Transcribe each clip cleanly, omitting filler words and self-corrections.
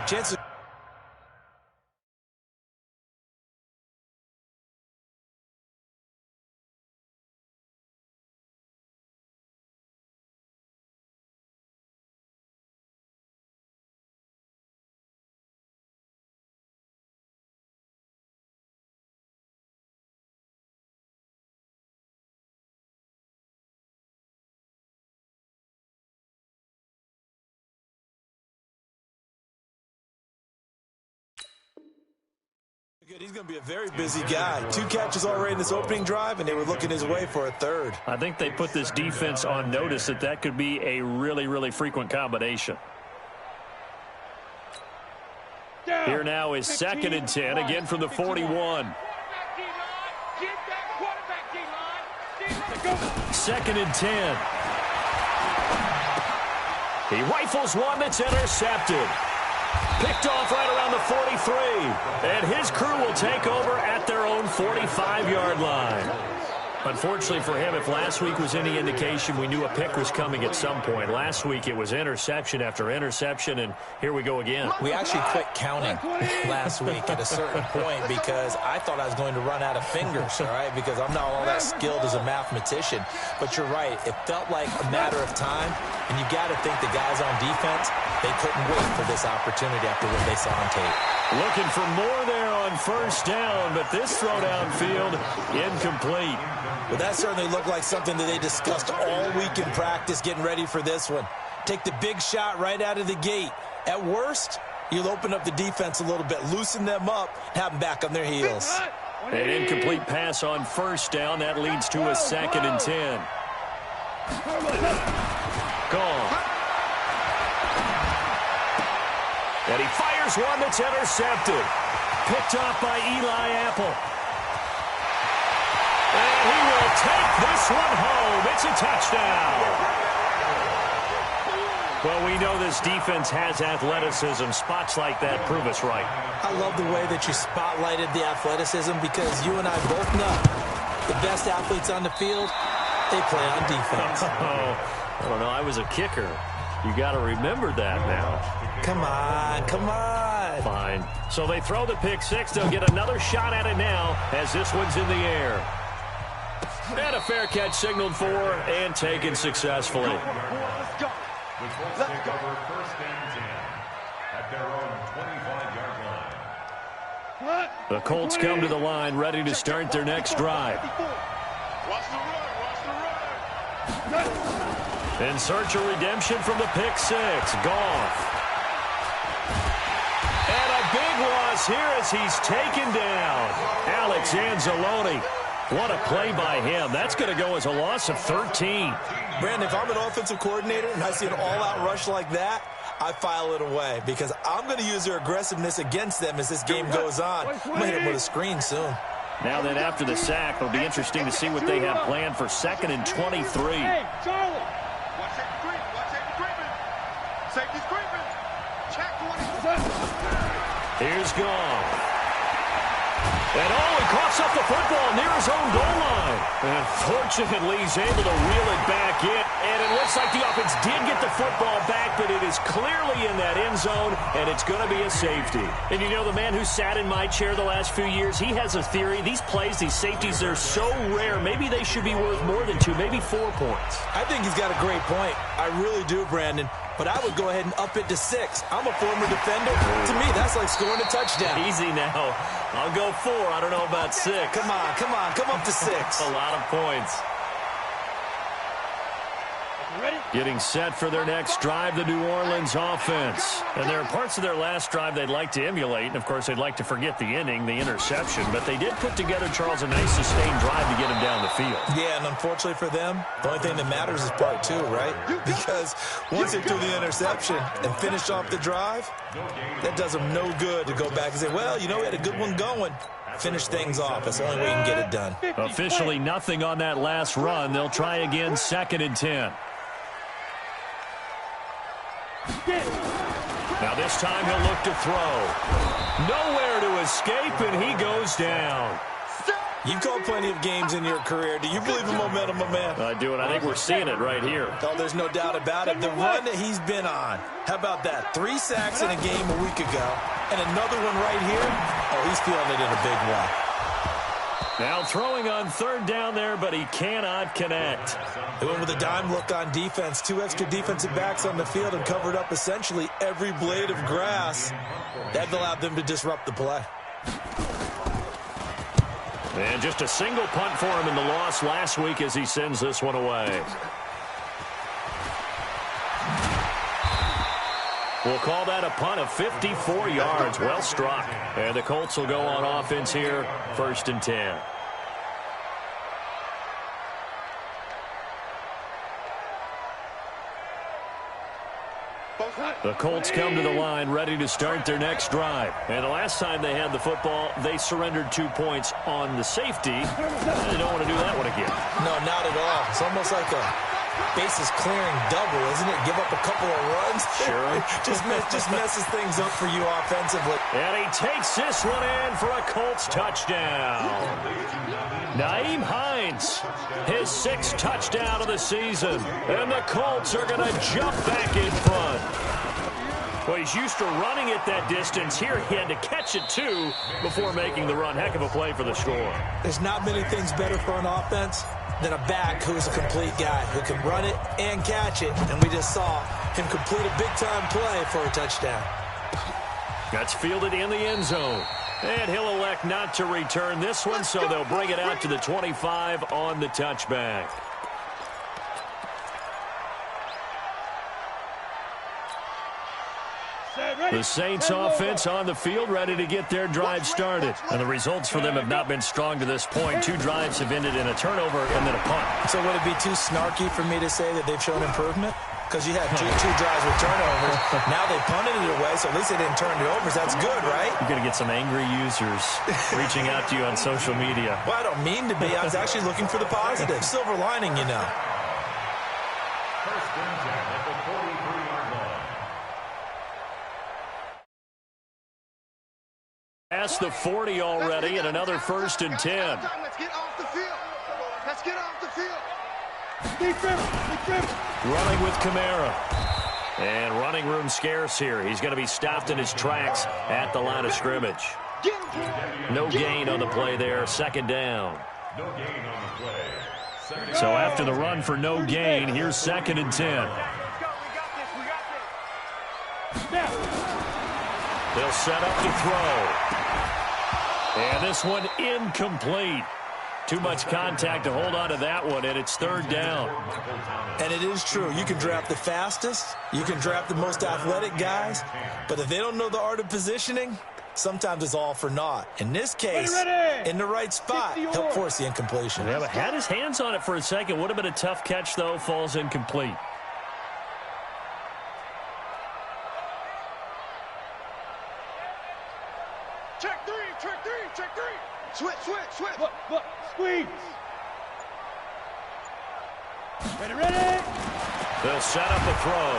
Chances. He's going to be a very busy guy. 2 catches already in this opening drive, and they were looking his way for a third. I think they put this defense on notice that could be a really, really frequent combination. Here now is 2nd and 10, again from the 41. 2nd and 10. He rifles one that's intercepted. Picked off right around the 43. And his crew will take over at their own 45-yard line. Unfortunately for him, if last week was any indication, we knew a pick was coming at some point. Last week it was interception after interception, and here we go again. We actually quit counting last week at a certain point because I thought I was going to run out of fingers, all right, because I'm not all that skilled as a mathematician. But you're right. It felt like a matter of time, and you got to think the guys on defense, they couldn't wait for this opportunity after what they saw on tape. Looking for more there on first down, but this throw downfield incomplete. Well, that certainly looked like something that they discussed all week in practice getting ready for this one. Take the big shot right out of the gate. At worst, you'll open up the defense a little bit, loosen them up, have them back on their heels. An incomplete pass on first down. That leads to a 2nd and 10. Gone. And he fires one that's intercepted. Picked off by Eli Apple. And he will take this one home. It's a touchdown. Well, we know this defense has athleticism. Spots like that prove us right. I love the way that you spotlighted the athleticism because you and I both know the best athletes on the field, they play on defense. I don't know. I was a kicker. You got to remember that now. Come on, come on. Fine. So they throw the pick six. They'll get another shot at it now as this one's in the air. And a fair catch signaled for and taken successfully. Let's go. The Colts take over first and 10 at their own 25-yard line. The Colts come to the line ready to start their next drive. Watch the run. In search of redemption from the pick six. Goff. And a big loss here as he's taken down. Alex Anzalone. What a play by him. That's going to go as a loss of 13. Brandon, if I'm an offensive coordinator and I see an all-out rush like that, I file it away because I'm going to use their aggressiveness against them as this game goes on. I'm going to hit them with a screen soon. Now then, after the sack, it'll be interesting to see what they have planned for 2nd and 23. Hey, Charlie. Watch safety creeping. Watch safety creeping. Safety's creeping. Check 20. Here's Goff. And he coughs up the football near his own goal line. And fortunately, he's able to reel it back in. And it looks like the offense did get the football back, but it is clearly in that end zone, and it's going to be a safety. And you know, the man who sat in my chair the last few years, he has a theory. These plays, these safeties, they're so rare. Maybe they should be worth more than 2, maybe 4 points. I think he's got a great point. I really do, Brandon. But I would go ahead and up it to 6. I'm a former defender. To me, that's like scoring a touchdown. Easy now. I'll go 4. I don't know about 6. Come on, come on. Come up to 6. A lot of points. Getting set for their next drive, the New Orleans offense. And there are parts of their last drive they'd like to emulate. And, of course, they'd like to forget the inning, the interception. But they did put together, Charles, a nice sustained drive to get him down the field. Yeah, and unfortunately for them, the only thing that matters is part 2, right? Because once they threw the interception and finished off the drive, that does them no good to go back and say, well, you know, we had a good one going. Finish things off. That's the only way you can get it done. Officially nothing on that last run. They'll try again 2nd and 10. Now this time he'll look to throw. Nowhere to escape, and he goes down. You've called plenty of games in your career. Do you believe in momentum, my man? I do, and I think we're seeing it right here. Oh, there's no doubt about it. The run that he's been on. How about that? 3 sacks in a game a week ago, and another one right here. Oh, he's feeling it in a big way. Now throwing on 3rd down there, but he cannot connect. They went with a dime look on defense. 2 extra defensive backs on the field and covered up essentially every blade of grass. That allowed them to disrupt the play. And just a single punt for him in the loss last week as he sends this one away. We'll call that a punt of 54 yards. Well struck. And the Colts will go on offense here, 1st and 10. The Colts come to the line ready to start their next drive. And the last time they had the football, they surrendered 2 points on the safety. They don't want to do that one again. No, not at all. It's almost like a bases clearing double, isn't it? Give up a couple of runs. Sure. just messes things up for you offensively. And he takes this one in for a Colts touchdown. Naeem Hines, his 6th touchdown of the season. And the Colts are going to jump back in front. Well, he's used to running it that distance. Here he had to catch it, too, before making the run. Heck of a play for the score. There's not many things better for an offense than a back who's a complete guy who can run it and catch it. And we just saw him complete a big-time play for a touchdown. That's fielded in the end zone. And he'll elect not to return this one, so they'll bring it out to the 25 on the touchback. The Saints offense on the field ready to get their drive started. And the results for them have not been strong to this point. 2 drives have ended in a turnover and then a punt. So would it be too snarky for me to say that they've shown improvement? Because you had two drives with turnovers. Now they punted it away, so at least they didn't turn it over. So that's good, right? You're going to get some angry users reaching out to you on social media. Well, I don't mean to be. I was actually looking for the positive. Silver lining, you know. Past the 40 already, and another 1st and 10. Let's get off the field. Let's get off the field. Running with Kamara. And running room scarce here. He's going to be stopped in his tracks at the line of scrimmage. No gain on the play there. 2nd down. So after the run for no gain, here's 2nd and 10. They'll set up to throw. And this one incomplete. Too much contact to hold on to that one, and it's 3rd down. And it is true. You can draft the fastest. You can draft the most athletic guys. But if they don't know the art of positioning, sometimes it's all for naught. In this case, in the right spot, he'll force the incompletion. Yeah, but had his hands on it for a second. Would have been a tough catch, though. Falls incomplete. Check 3, check 3, check 3. Switch. Look, squeeze. Ready. They'll set up a throw.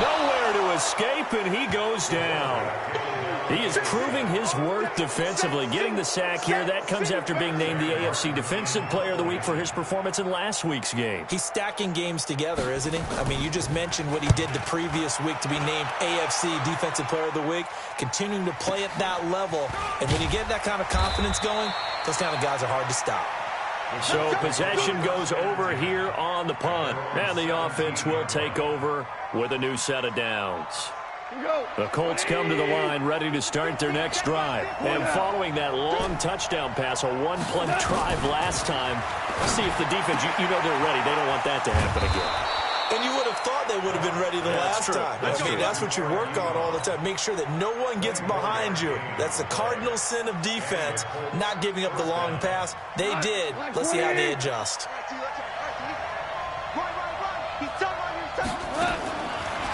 Nowhere to escape, and he goes down. He is proving his worth defensively. Getting the sack here, that comes after being named the AFC Defensive Player of the Week for his performance in last week's game. He's stacking games together, isn't he? I mean, you just mentioned what he did the previous week to be named AFC Defensive Player of the Week, continuing to play at that level. And when you get that kind of confidence going, those kind of guys are hard to stop. So possession goes over here on the punt. And the offense will take over with a new set of downs. The Colts come to the line ready to start their next drive. And following that long touchdown pass, a one-play drive last time, see if the defense, you know they're ready. They don't want that to happen again. And you would have thought they would have been ready the last time. I mean, that's what you work on all the time. Make sure that no one gets behind you. That's the cardinal sin of defense, not giving up the long pass. They did. Let's see how they adjust.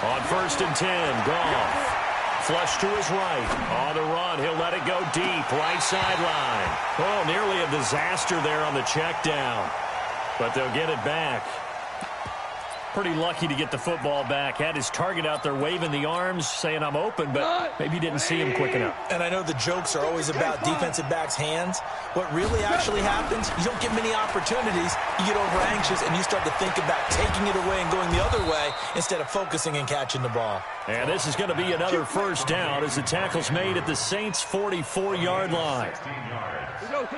On 1st and 10, Goff. Flush to his right. On the run, he'll let it go deep. Right sideline. Oh, nearly a disaster there on the check down. But they'll get it back. Pretty lucky to get the football back. Had his target out there waving the arms, saying I'm open, but maybe didn't see him quick enough. And I know the jokes are always about defensive backs' hands. What really actually happens, you don't get many opportunities. You get over anxious, and you start to think about taking it away and going the other way instead of focusing and catching the ball. And this is going to be another first down as the tackle's made at the Saints' 44-yard line.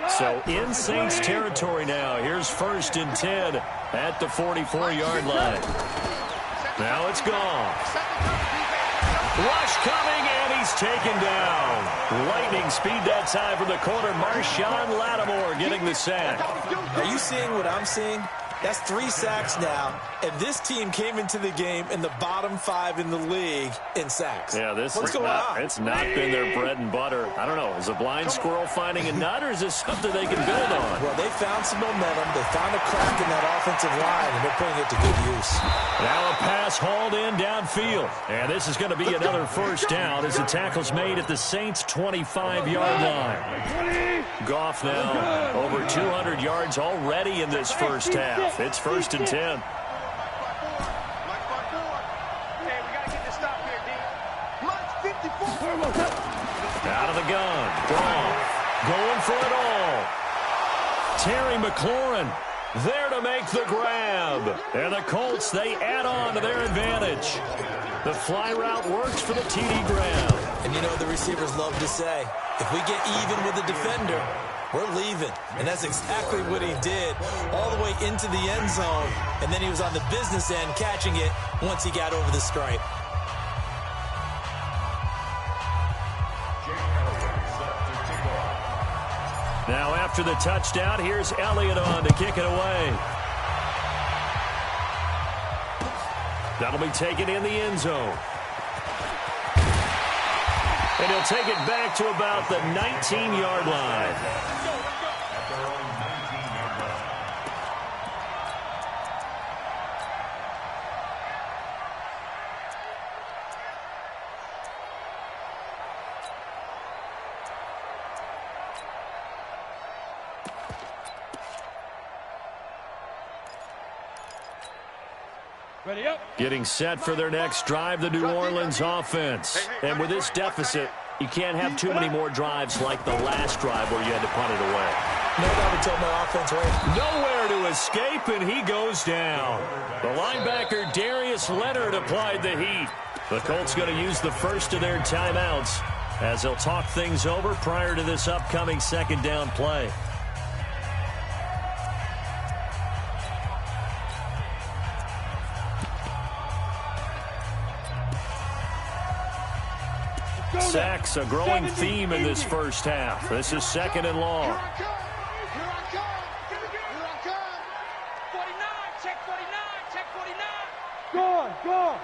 So in Saints territory now. Here's 1st and 10 at the 44-yard line. Now it's gone. Rush coming, and he's taken down. Lightning speed that time from the corner. Marshawn Lattimore getting the sack. Are you seeing what I'm seeing? That's 3 sacks now, and this team came into the game in the bottom 5 in the league in sacks. Yeah, What's going on? It's not been their bread and butter. I don't know. Is a blind squirrel finding a nut, or is this something they can build on? Well, they found some momentum. They found a crack in that offensive line, and they're putting it to good use. Now a pass hauled in downfield. And this is going to be another first down as the tackle's made at the Saints' 25-yard line. Goff now over 200 yards already in this first half. It's 1st and 10. Hey, we got to get this stop here, D. Lunch 54. Out of the gun. Goff going for it all. Terry McLaurin there to make the grab. And the Colts, they add on to their advantage. The fly route works for the TD grab. And you know the receivers love to say, if we get even with the defender, we're leaving. And that's exactly what he did all the way into the end zone. And then he was on the business end catching it once he got over the stripe. Now after the touchdown, here's Elliott on to kick it away. That'll be taken in the end zone. And he'll take it back to about the 19-yard line. Ready up. Getting set for their next drive, the New Orleans offense. And with this deficit, you can't have too many more drives like the last drive where you had to punt it away. Nobody told my offense right. Nowhere to escape, and he goes down. The linebacker, Darius Leonard, applied the heat. The Colts going to use the first of their timeouts as they'll talk things over prior to this upcoming 2nd down play. Sacks, a growing theme in this first half. This is 2nd and long. Here I come. 49, check 49, check 49. Gone.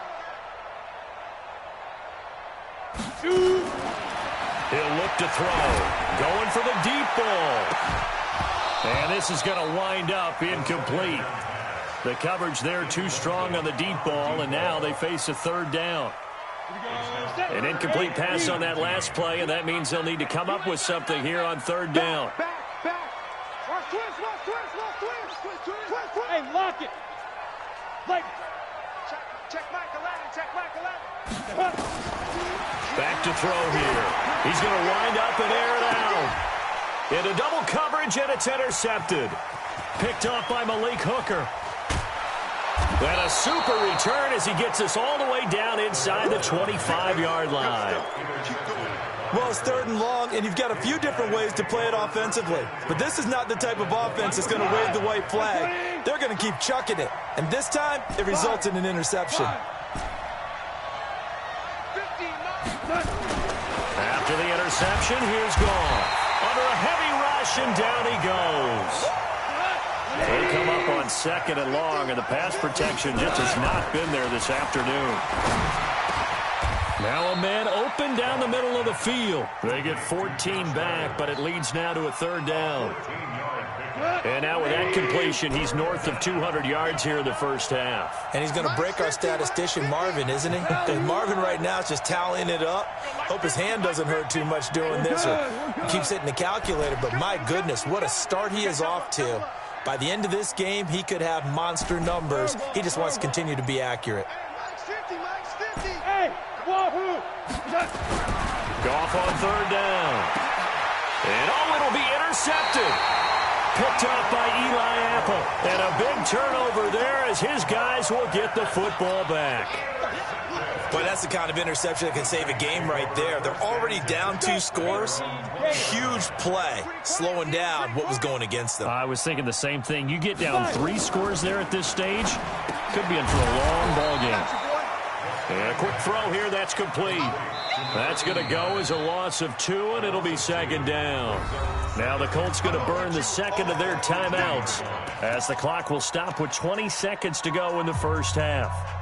He'll look to throw. Going for the deep ball. And this is going to wind up incomplete. The coverage there too strong on the deep ball, and now they face a 3rd down. An incomplete pass on that last play, and that means they'll need to come up with something here on 3rd down. Back. Watch twist. Hey, lock it. Like. Check Michael Allen. Back to throw here. He's going to wind up and air it out. Into double coverage, and it's intercepted. Picked off by Malik Hooker. And a super return as he gets us all the way down inside the 25-yard line. Well, it's 3rd and long, and you've got a few different ways to play it offensively. But this is not the type of offense that's going to wave the white flag. They're going to keep chucking it. And this time, it results in an interception. After the interception, here's Goff. Under a heavy rush, and down he goes. They come up on 2nd and long, and the pass protection just has not been there this afternoon. Now a man open down the middle of the field. They get 14 back, but it leads now to a 3rd down. And now with that completion, he's north of 200 yards here in the first half. And he's going to break our statistician, Marvin, isn't he? Because Marvin right now is just tallying it up. Hope his hand doesn't hurt too much doing this, or he keeps hitting the calculator. But my goodness, what a start he is off to. By the end of this game, he could have monster numbers. He just wants to continue to be accurate. Mike's 50, Mike's 50. Hey, wahoo! Goff on third down. And it'll be intercepted. Picked up by Eli Apple. And a big turnover there as his guys will get the football back. But that's the kind of interception that can save a game right there. They're already down 2 scores. Huge play, slowing down what was going against them. I was thinking the same thing. You get down 3 scores there at this stage, could be in for a long ball game. And a quick throw here, that's complete. That's going to go as a loss of 2, and it'll be second down. Now the Colts going to burn the second of their timeouts as the clock will stop with 20 seconds to go in the first half.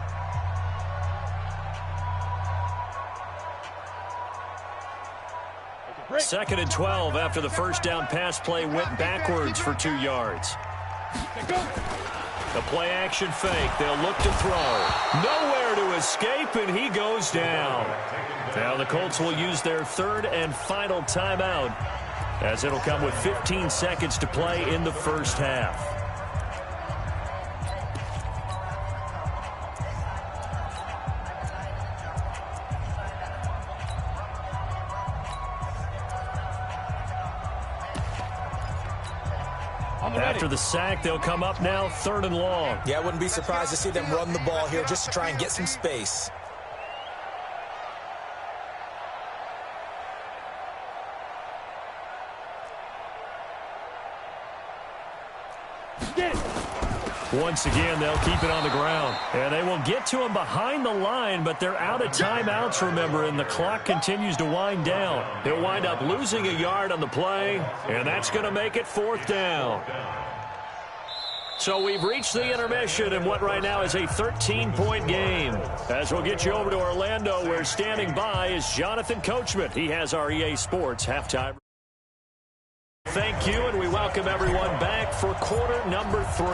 Second and 12 after the first down pass play went backwards for 2 yards. The play action fake. They'll look to throw. Nowhere to escape, and he goes down. Now the Colts will use their third and final timeout as it'll come with 15 seconds to play in the first half. After the sack, they'll come up now third and long. Yeah, I wouldn't be surprised to see them run the ball here just to try and get some space. Get it. Once again, they'll keep it on the ground. And they will get to him behind the line, but they're out of timeouts, remember, and the clock continues to wind down. They'll wind up losing a yard on the play, and that's going to make it fourth down. So we've reached the intermission in what right now is a 13-point game. As we'll get you over to Orlando, where standing by is Jonathan Coachman. He has our EA Sports halftime. Thank you, and we welcome everyone back for quarter number 3.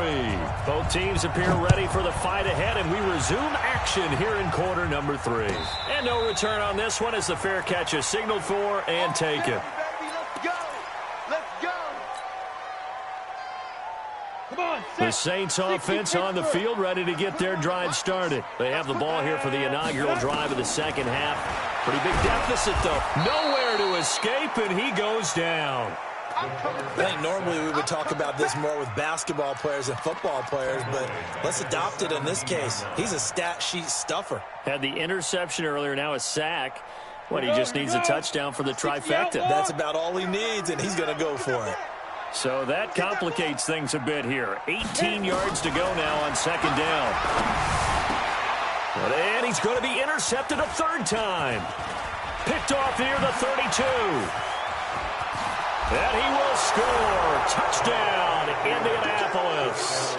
Both teams appear ready for the fight ahead, and we resume action here in quarter number 3. And no return on this one as the fair catch is signaled for and taken. Let's go. Let's go. Come on, The Saints offense on the field ready to get their drive started. They have the ball here for the inaugural drive of the second half. Pretty big deficit, though. Nowhere to escape, and he goes down. I think normally we would talk about this more with basketball players and football players, but let's adopt it in this case. He's a stat sheet stuffer. Had the interception earlier, now a sack. He just needs a touchdown for the trifecta. That's about all he needs, and he's going to go for it. So that complicates things a bit here. 18 yards to go now on second down. And he's going to be intercepted a third time. Picked off near the 32. And he will score. Touchdown, Indianapolis.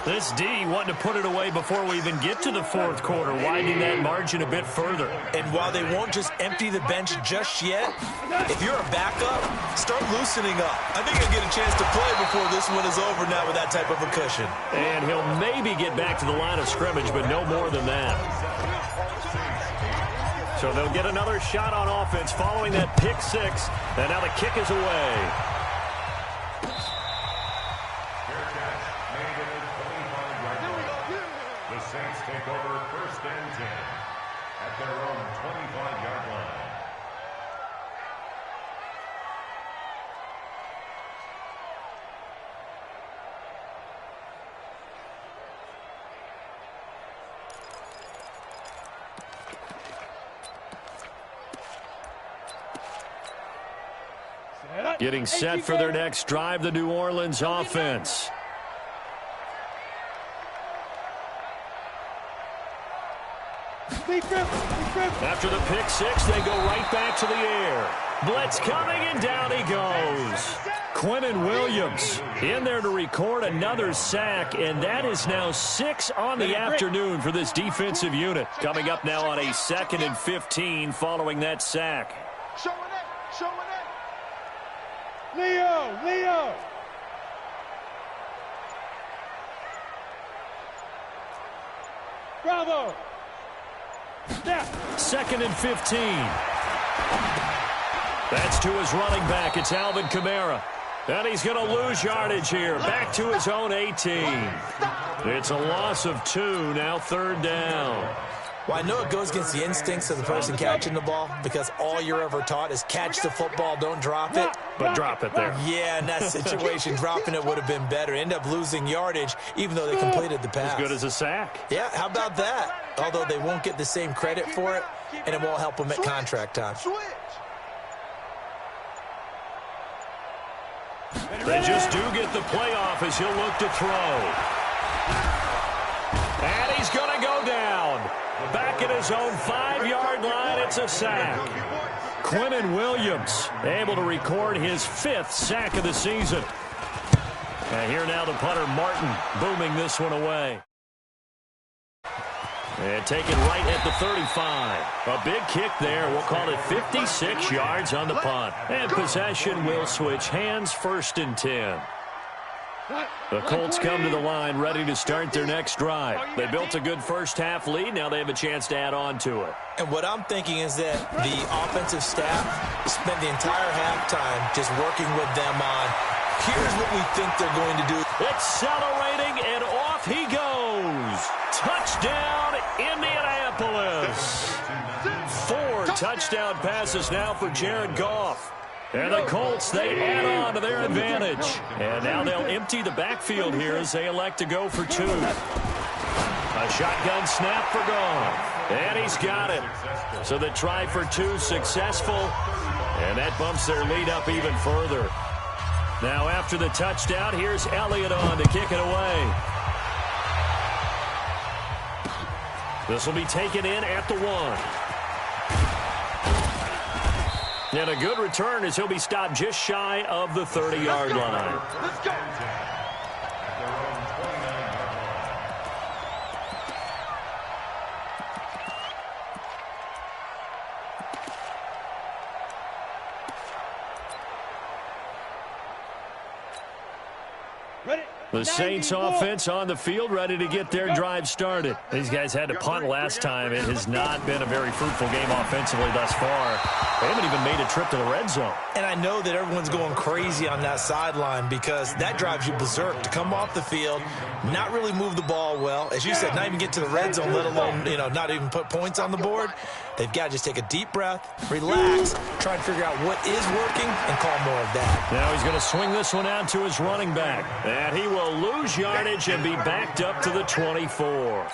This D wanting to put it away before we even get to the fourth quarter, widening that margin a bit further. And while they won't just empty the bench just yet, if you're a backup, start loosening up. I think he'll get a chance to play before this one is over now with that type of a cushion. And he'll maybe get back to the line of scrimmage, but no more than that. So they'll get another shot on offense following that pick six. And now the kick is away. The Saints take over first and 10 at their own 25-yard line. Getting set for their next drive, the New Orleans offense. After the pick six, they go right back to the air. Blitz coming, and down he goes. Quinnen Williams in there to record another sack, and that is now 6 on the afternoon for this defensive unit. Coming up now on a 2nd and 15 following that sack. Showing it. Showing it. Leo. Bravo. Step. 2nd and 15. That's to his running back. It's Alvin Kamara. And he's going to lose yardage here. Back to his own 18. It's a loss of 2, now 3rd down. Well, I know it goes against the instincts of the person catching the ball because all you're ever taught is catch the football, don't drop it. But drop it there. Yeah, in that situation, dropping it would have been better. End up losing yardage even though they completed the pass. As good as a sack. Yeah, how about that? Although they won't get the same credit for it, and it won't help them at contract time. They just do get the playoff as he'll look to throw. And he's going to go down. Back at his own 5-yard line, it's a sack. Quinnen Williams able to record his 5th sack of the season. And here now the punter Martin booming this one away. And taken right at the 35. A big kick there. We'll call it 56 yards on the punt. And possession will switch hands, 1st and 10. The Colts come to the line ready to start their next drive. They built a good first-half lead. Now they have a chance to add on to it. And what I'm thinking is that the offensive staff spent the entire halftime just working with them on, here's what we think they're going to do. Accelerating, and off he goes. Touchdown, Indianapolis. 4 touchdown passes now for Jared Goff. And the Colts, they add on to their advantage. And now they'll empty the backfield here as they elect to go for 2. A shotgun snap for Goff. And he's got it. So the try for 2 successful. And that bumps their lead up even further. Now after the touchdown, here's Elliott on to kick it away. This will be taken in at the 1. And a good return as he'll be stopped just shy of the 30-yard line. Let's go. Ready? The Saints offense on the field ready to get their drive started. These guys had to punt last time. It has not been a very fruitful game offensively thus far. They haven't even made a trip to the red zone. And I know that everyone's going crazy on that sideline because that drives you berserk to come off the field, not really move the ball well. As you said, not even get to the red zone, let alone, not even put points on the board. They've got to just take a deep breath, relax, try and figure out what is working, and call more of that. Now he's going to swing this one out to his running back. And he will lose yardage and be backed up to the 24.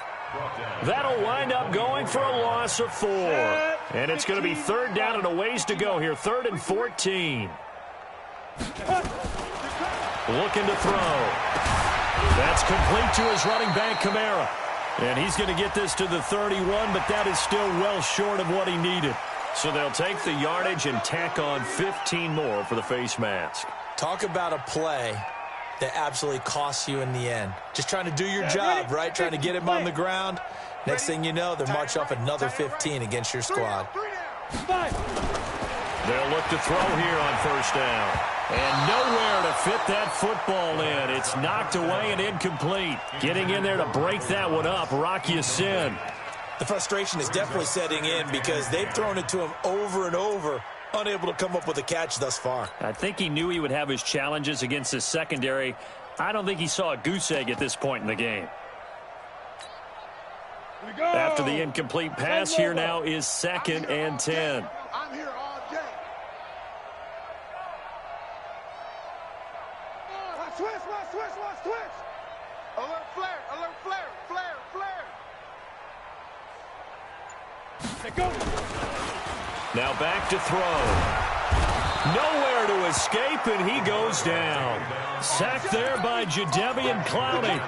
That'll wind up going for a loss of 4. And it's going to be 3rd down and a ways to go here. 3rd and 14. Looking to throw. That's complete to his running back, Kamara. And he's going to get this to the 31, but that is still well short of what he needed. So they'll take the yardage and tack on 15 more for the face mask. Talk about a play that absolutely costs you in the end. Just trying to do your job, right? Trying to get him on the ground. Next thing you know, they're marching off another 15 against your squad. They'll look to throw here on 1st down. And nowhere to fit that football in. It's knocked away and incomplete. Getting in there to break that one up, Rock Ya-Sin. The frustration is definitely setting in because they've thrown it to him over and over, unable to come up with a catch thus far. I think he knew he would have his challenges against his secondary. I don't think he saw a goose egg at this point in the game. After the incomplete pass, here now is 2nd and 10. I'm here all day. Watch switch. Alert flare. Now back to throw. Nowhere to escape, and he goes down. Sacked there by Jadeveon Clowney.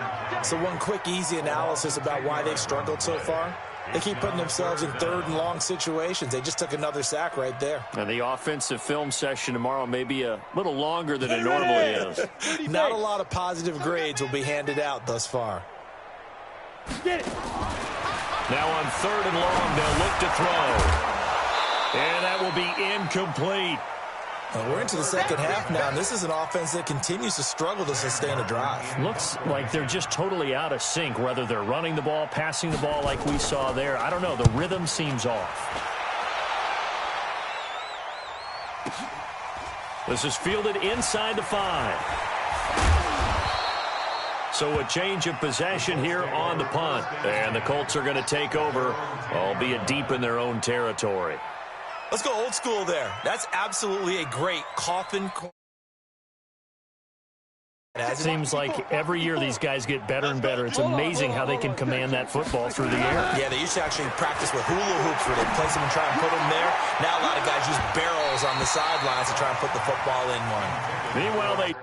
So one quick, easy analysis about why they've struggled so far. They keep putting themselves in 3rd and long situations. They just took another sack right there. And the offensive film session tomorrow may be a little longer than it normally is. Not a lot of positive grades will be handed out thus far. Get it. Now on 3rd and long, they'll look to throw. And that will be incomplete. We're into the second half now, and this is an offense that continues to struggle to sustain a drive. Looks like they're just totally out of sync, whether they're running the ball, passing the ball like we saw there. I don't know. The rhythm seems off. This is fielded inside the 5. So a change of possession here on the punt. And the Colts are going to take over, albeit deep in their own territory. Let's go old school there. That's absolutely a great coffin. It seems like every year these guys get better and better. It's amazing how they can command that football through the air. Yeah, they used to actually practice with hula hoops where they place them and try and put them there. Now a lot of guys use barrels on the sidelines to try and put the football in one. Meanwhile, they...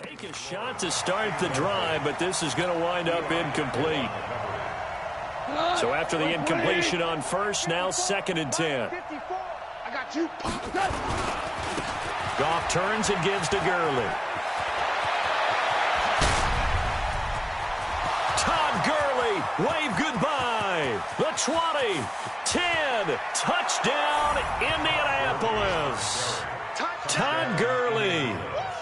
take a shot to start the drive, but this is going to wind up incomplete. So after the incompletion on first, now 2nd and 10. I got you. Goff turns and gives to Gurley. Todd Gurley, wave goodbye. The 20, 10, touchdown Indianapolis. Todd Gurley.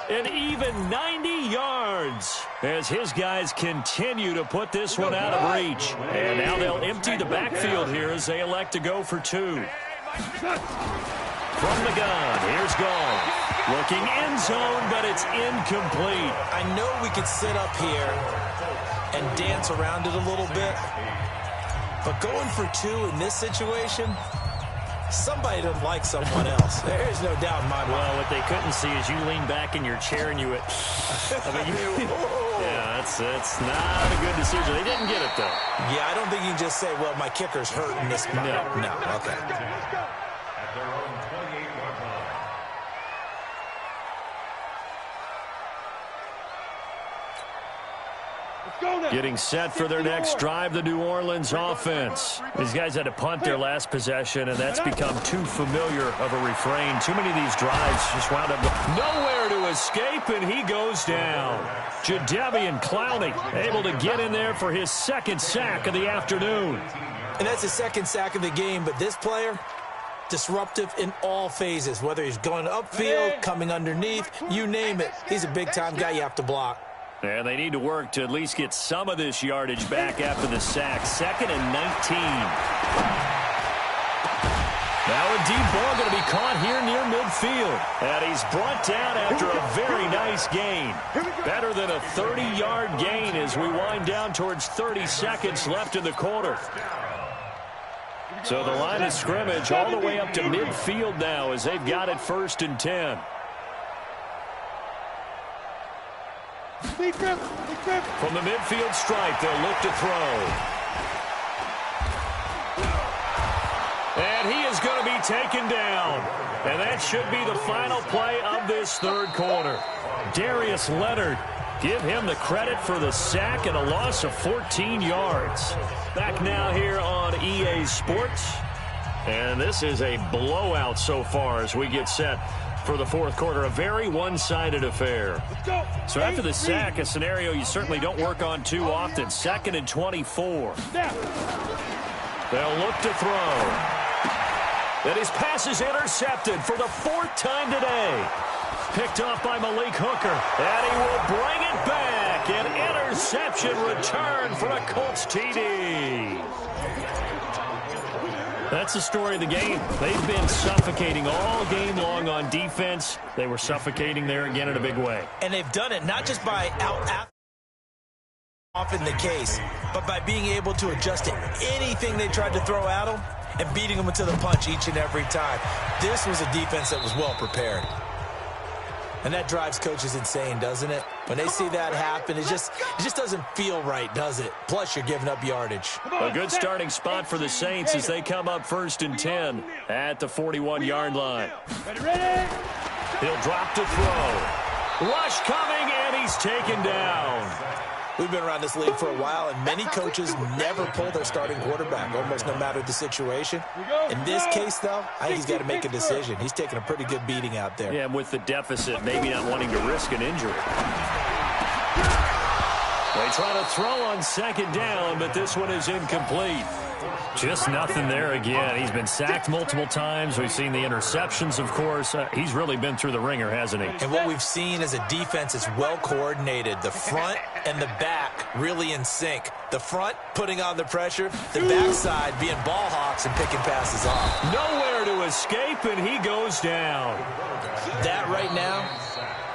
An even 90 yards as his guys continue to put this one out of reach. And now they'll empty the backfield here as they elect to go for 2. From the gun, here's Goff. Looking end zone, but it's incomplete. I know we could sit up here and dance around it a little bit, but going for 2 in this situation... somebody doesn't like someone else. There's no doubt in my mind. Well, what they couldn't see is you lean back in your chair and you went, yeah, that's not a good decision. They didn't get it, though. Yeah, I don't think you can just say, well, my kicker's hurt in this spot. No, okay. At their own 28-yard line. Getting set for their next drive, the New Orleans offense. These guys had to punt their last possession, and that's become too familiar of a refrain. Too many of these drives just wound up nowhere to escape, and he goes down. Jadeveon Clowney able to get in there for his 2nd sack of the afternoon. And that's his 2nd sack of the game, but this player, disruptive in all phases, whether he's going upfield, coming underneath, you name it. He's a big-time guy you have to block. And they need to work to at least get some of this yardage back after the sack. 2nd and 19. Now a deep ball going to be caught here near midfield. And he's brought down after a very nice gain. Better than a 30-yard gain as we wind down towards 30 seconds left in the quarter. So the line of scrimmage all the way up to midfield now as they've got it 1st and 10. From the midfield stripe, they'll look to throw. And he is going to be taken down. And that should be the final play of this 3rd quarter. Darius Leonard, give him the credit for the sack and a loss of 14 yards. Back now here on EA Sports. And this is a blowout so far as we get set for the 4th quarter, a very one-sided affair. So after the sack, a scenario you certainly don't work on too often. 2nd and 24. They'll look to throw. And his pass is intercepted for the 4th time today. Picked off by Malik Hooker. And he will bring it back. An interception return for a Colts TD. That's the story of the game. They've been suffocating all game long on defense. They were suffocating there again in a big way. And they've done it not just by often the case, but by being able to adjust to anything they tried to throw at them and beating them into the punch each and every time. This was a defense that was well prepared. And that drives coaches insane, doesn't it? When they see that happen, it just doesn't feel right, does it? Plus, you're giving up yardage. A good starting spot for the Saints as they come up 1st and 10 at the 41-yard line. He'll drop to throw. Rush coming, and he's taken down. We've been around this league for a while, and many coaches never pull their starting quarterback, almost no matter the situation. In this case, though, I think he's got to make a decision. He's taking a pretty good beating out there. Yeah, with the deficit, maybe not wanting to risk an injury. They try to throw on second down, but this one is incomplete. Just nothing there again. He's been sacked multiple times. We've seen the interceptions, of course. He's really been through the ringer, hasn't he? And what we've seen is a defense is well coordinated. The front and the back really in sync. The front putting on the pressure, the backside being ball hawks and picking passes off. Nowhere to escape, and he goes down. That right now,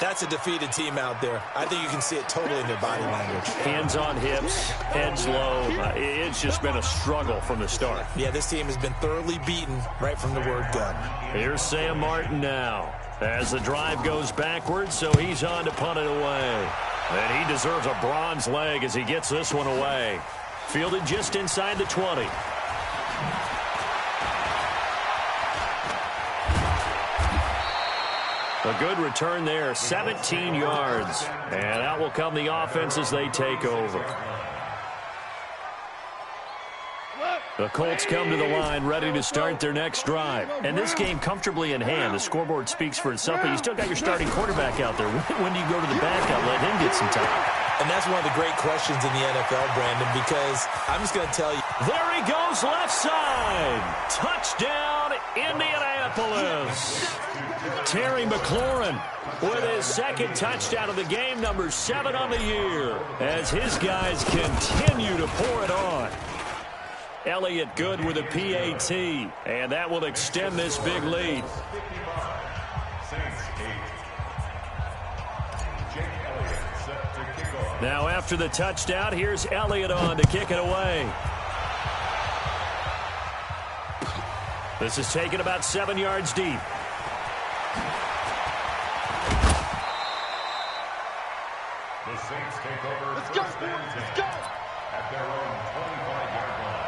that's a defeated team out there. I think you can see it totally in their body language. Hands on hips, heads low. It's just been a struggle from the start. Yeah, this team has been thoroughly beaten right from the word go. Here's Sam Martin now as the drive goes backwards, so he's on to punt it away. And he deserves a bronze leg as he gets this one away. Fielded just inside the 20. A good return there, 17 yards. And out will come the offense as they take over. The Colts come to the line ready to start their next drive. And this game comfortably in hand. The scoreboard speaks for itself, but you still got your starting quarterback out there. When do you go to the backup, let him get some time? And that's one of the great questions in the NFL, Brandon, because I'm just going to tell you. There he goes, left side. Touchdown, Indianapolis. Terry McLaurin with his second touchdown of the game, number 7 on the year, as his guys continue to pour it on. Elliott good with a PAT, and that will extend this big lead. Now after the touchdown, here's Elliott on to kick it away. This is taken about 7 yards deep. The Saints take over. Let's go, let's go. At their own 25-yard line.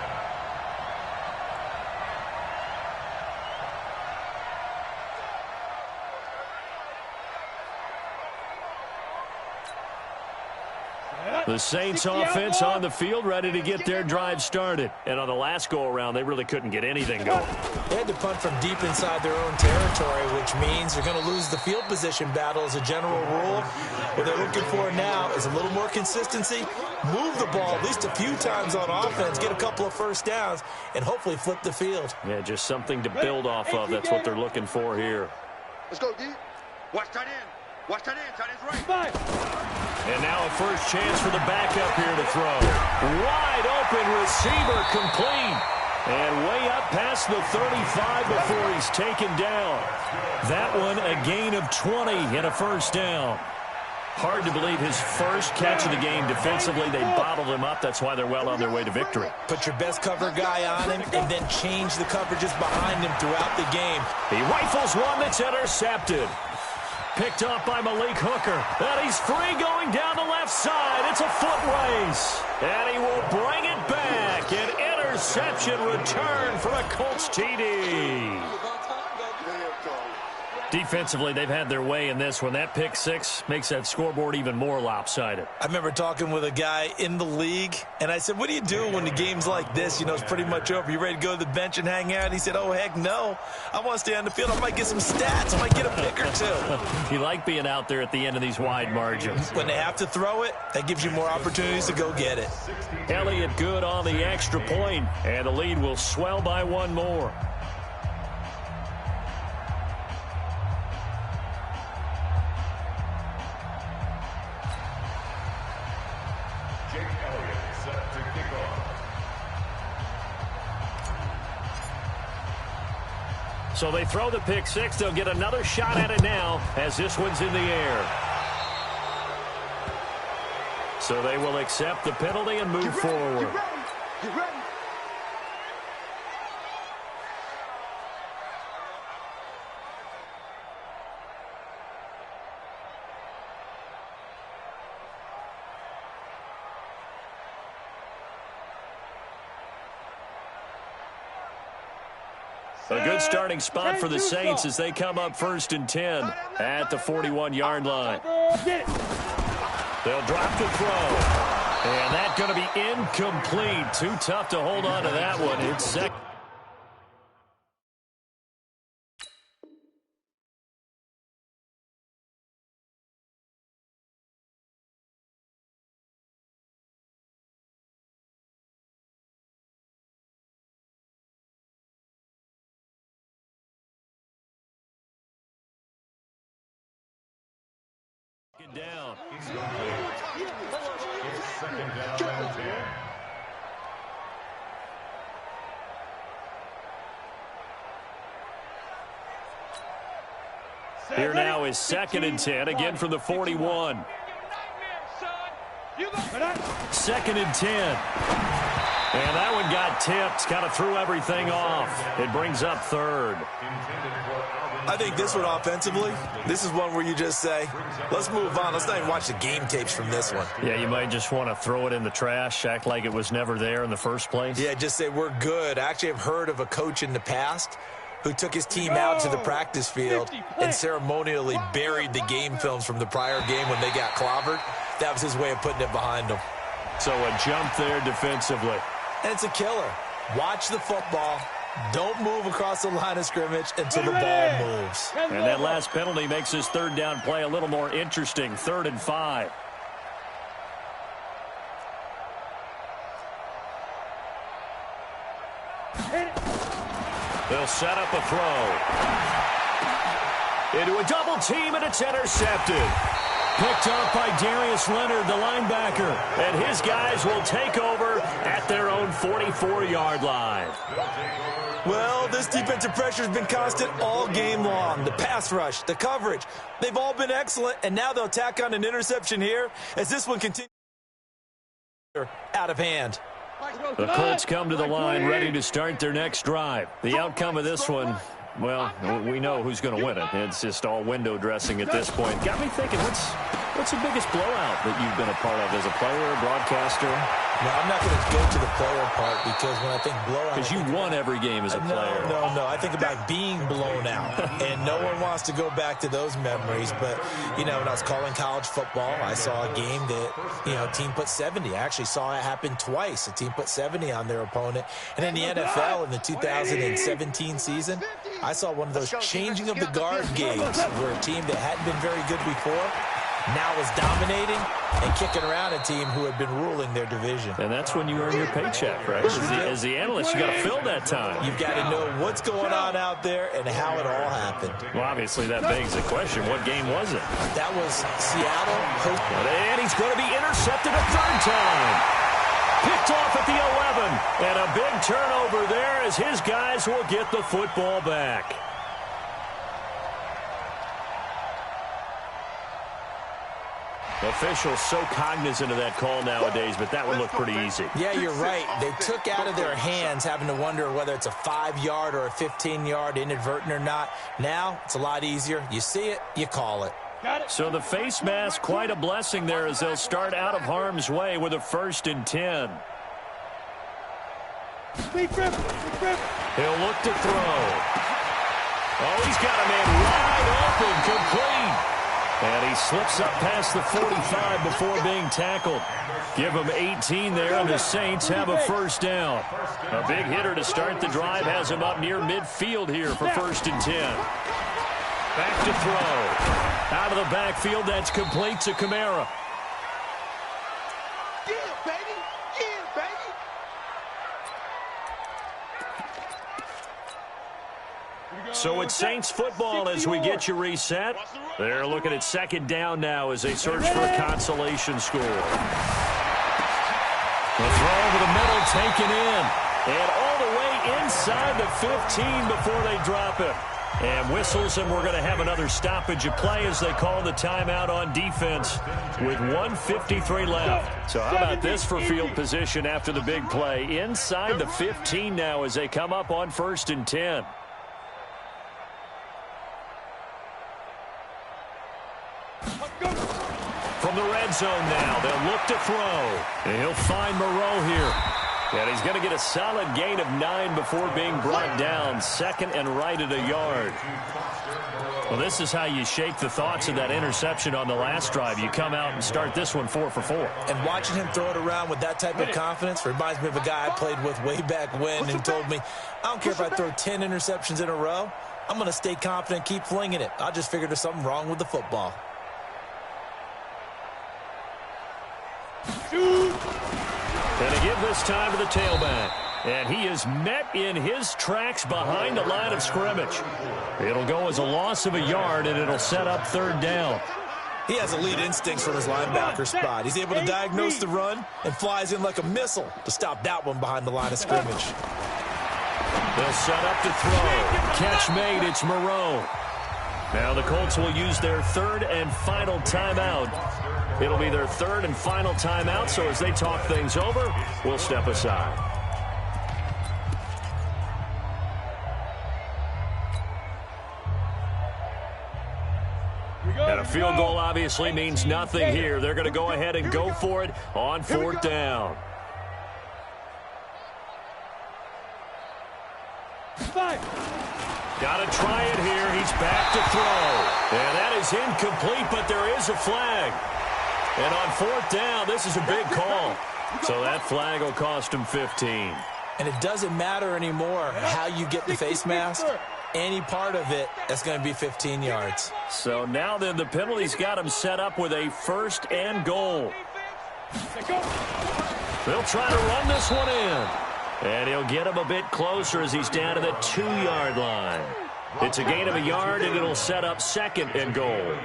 The Saints offense on the field, ready to get their drive started. And on the last go-around, they really couldn't get anything going. They had to punt from deep inside their own territory, which means they're going to lose the field position battle as a general rule. What they're looking for now is a little more consistency, move the ball at least a few times on offense, get a couple of first downs, and hopefully flip the field. Yeah, just something to build off of. That's what they're looking for here. Let's go, D. Watch tight end. Watch tight end. Tight end's right. And now a first chance for the backup here to throw. Wide open receiver complete. And way up past the 35 before he's taken down. That one a gain of 20 and a first down. Hard to believe his first catch of the game defensively. They bottled him up. That's why they're well on their way to victory. Put your best cover guy on him and then change the coverages behind him throughout the game. He rifles one that's intercepted. Picked off by Malik Hooker. And he's free going down the left side. It's a foot race. And he will bring it back. An interception return for a Colts TD. Defensively, they've had their way in this one. That pick six makes that scoreboard even more lopsided. I remember talking with a guy in the league, and I said, what do you do when the game's like this? You know, it's pretty much over. You ready to go to the bench and hang out? He said, oh, heck no. I want to stay on the field. I might get some stats. I might get a pick or two. You like being out there at the end of these wide margins. When they have to throw it, that gives you more opportunities to go get it. Elliott good on the extra point, and the lead will swell by one more. So they throw the pick six. They'll get another shot at it now as this one's in the air. So they will accept the penalty and move forward. Get ready. A good starting spot for the Saints as they come up 1st and 10 at the 41-yard line. They'll drop the throw. And that's going to be incomplete. Too tough to hold on to that one. It's second. third down. It's second down and 10. Here now is second and 10, again from the 41. Second and 10. And that one got tipped, kind of threw everything off. It brings up third. I think this one offensively, this is one where you just say, let's move on. Let's not even watch the game tapes from this one. Yeah, you might just want to throw it in the trash, act like it was never there in the first place. Yeah, just say we're good. I actually have heard of a coach in the past who took his team out to the practice field and ceremonially buried the game films from the prior game when they got clobbered. That was his way of putting it behind them. So a jump there defensively. And it's a killer. Watch the football. Don't move across the line of scrimmage until the ball moves. And that last penalty makes this third down play a little more interesting. 3rd and 5. They'll set up a throw. Into a double team, and it's intercepted. Picked up by Darius Leonard, the linebacker. And his guys will take over at their own 44-yard line. Well, this defensive pressure has been constant all game long. The pass rush, the coverage, they've all been excellent, and now they'll tack on an interception here as this one continues out of hand. The Colts come to the line ready to start their next drive. The outcome of this one, well, we know who's going to win it. It's just all window dressing at this point. Got me thinking, what's the biggest blowout that you've been a part of as a player, broadcaster? No, I'm not going to go to the player part because when I think blowout... Because you won every game as a player. No. I think about being blown out. And no one wants to go back to those memories. But, you know, when I was calling college football, I saw a game that, you know, a team put 70. I actually saw it happen twice. A team put 70 on their opponent. And in the NFL in the 2017 season, I saw one of those changing of the guard games where a team that hadn't been very good before now is dominating and kicking around a team who had been ruling their division. And that's when you earn your paycheck, right? As the analyst, you got to fill that time. You've got to know what's going on out there and how it all happened. Well, obviously, that begs the question, what game was it? That was Seattle. And he's going to be intercepted a third time. Picked off at the 11. And a big turnover there as his guys will get the football back. Officials so cognizant of that call nowadays, but that would look pretty easy. Yeah, you're right. They took out of their hands having to wonder whether it's a 5-yard or a 15-yard inadvertent or not. Now, it's a lot easier. You see it, you call it. So the face mask, quite a blessing there as they'll start out of harm's way with a 1st and 10. He'll look to throw. Oh, he's got a man wide open, complete. And he slips up past the 45 before being tackled. Give him 18 there, and the Saints have a 1st down. A big hitter to start the drive has him up near midfield here for 1st and 10. Back to throw. Out of the backfield, that's complete to Kamara. So it's Saints football as we get you reset. They're looking at 2nd down now as they search for a consolation score. The throw over the middle taken in. And all the way inside the 15 before they drop it. And whistles, and we're going to have another stoppage of play as they call the timeout on defense with 1:53 left. So how about this for field position after the big play? Inside the 15 now as they come up on 1st and 10. From the red zone now, they'll look to throw. And he'll find Moreau here. And he's going to get a solid gain of 9 before being brought down. 2nd and right at a yard. Well, this is how you shake the thoughts of that interception on the last drive. You come out and start this one 4 for 4. And watching him throw it around with that type of confidence reminds me of a guy I played with way back when who told me, I don't care if I throw 10 interceptions in a row. I'm going to stay confident, keep flinging it. I just figured there's something wrong with the football. And to give this time to the tailback. And he is met in his tracks behind the line of scrimmage. It'll go as a loss of a yard, and it'll set up 3rd down. He has elite instincts from his linebacker spot. He's able to diagnose the run and flies in like a missile to stop that one behind the line of scrimmage. They'll set up to throw. Catch made, it's Moreau. Now the Colts will use their third and final timeout. It'll be their third and final timeout, so as they talk things over, we'll step aside. And a field goal obviously means nothing here. They're going to go ahead and go for it on fourth down. Got to try it here. He's back to throw. And that is incomplete, but there is a flag. And on fourth down, this is a big call. So that flag will cost him 15. And it doesn't matter anymore how you get the face mask. Any part of it, that's going to be 15 yards. So now then the penalty's got him set up with a first and goal. They'll try to run this one in. And he'll get him a bit closer as he's down to the 2-yard line. It's a gain of a yard, and it'll set up second and goal.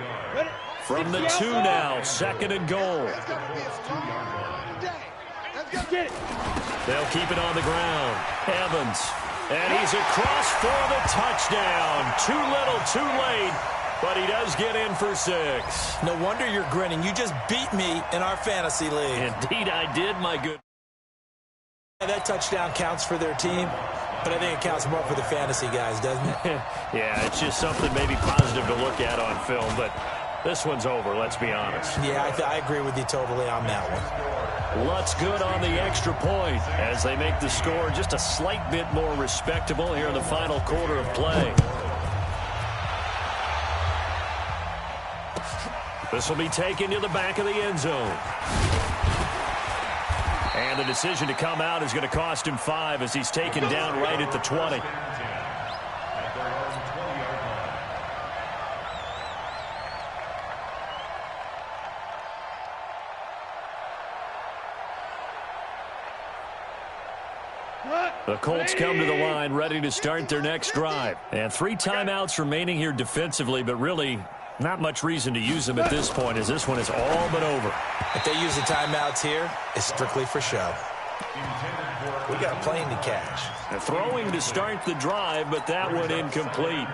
From the 2 now, second and goal. They'll keep it on the ground. Evans. And he's across for the touchdown. Too little, too late. But he does get in for 6. No wonder you're grinning. You just beat me in our fantasy league. Indeed I did, my good. That touchdown counts for their team, but I think it counts more for the fantasy guys, doesn't it? Yeah, it's just something maybe positive to look at on film, but this one's over, let's be honest. Yeah, I agree with you totally on that one. Lutz good on the extra point as they make the score just a slight bit more respectable here in the final quarter of play. This will be taken to the back of the end zone. And the decision to come out is going to cost him 5 as he's taken down right at the 20. The Colts come to the line ready to start their next drive. And 3 timeouts remaining here defensively, but really not much reason to use them at this point as this one is all but over. If they use the timeouts here, it's strictly for show. We got a plane to catch. Throwing to start the drive, but that one incomplete.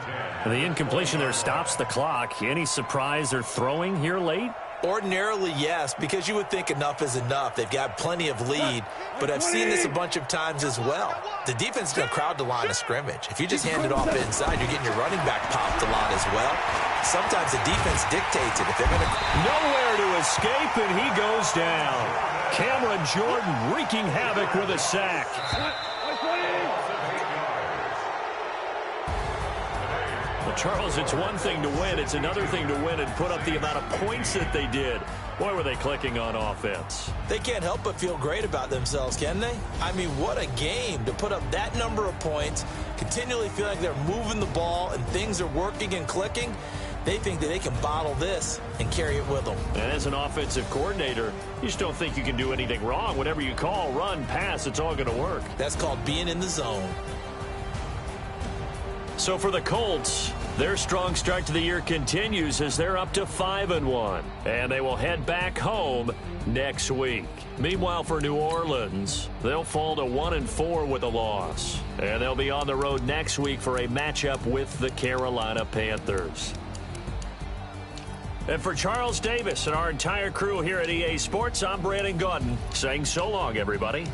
And the incompletion there stops the clock. Any surprise they're throwing here late? Ordinarily, yes, because you would think enough is enough. They've got plenty of lead, but I've seen this a bunch of times as well. The defense is going to crowd the line of scrimmage. If you just hand it off inside, you're getting your running back popped a lot as well. Sometimes the defense dictates it. If they're going to... Nowhere to escape, and he goes down. Cameron Jordan wreaking havoc with a sack. Well, Charles, it's one thing to win. It's another thing to win and put up the amount of points that they did. Boy, were they clicking on offense. They can't help but feel great about themselves, can they? I mean, what a game to put up that number of points, continually feel like they're moving the ball and things are working and clicking. They think that they can bottle this and carry it with them. And as an offensive coordinator, you just don't think you can do anything wrong. Whatever you call, run, pass, it's all going to work. That's called being in the zone. So for the Colts, their strong start to the year continues as they're up to 5-1. And they will head back home next week. Meanwhile, for New Orleans, they'll fall to 1-4 with a loss. And they'll be on the road next week for a matchup with the Carolina Panthers. And for Charles Davis and our entire crew here at EA Sports, I'm Brandon Gaudin saying so long, everybody.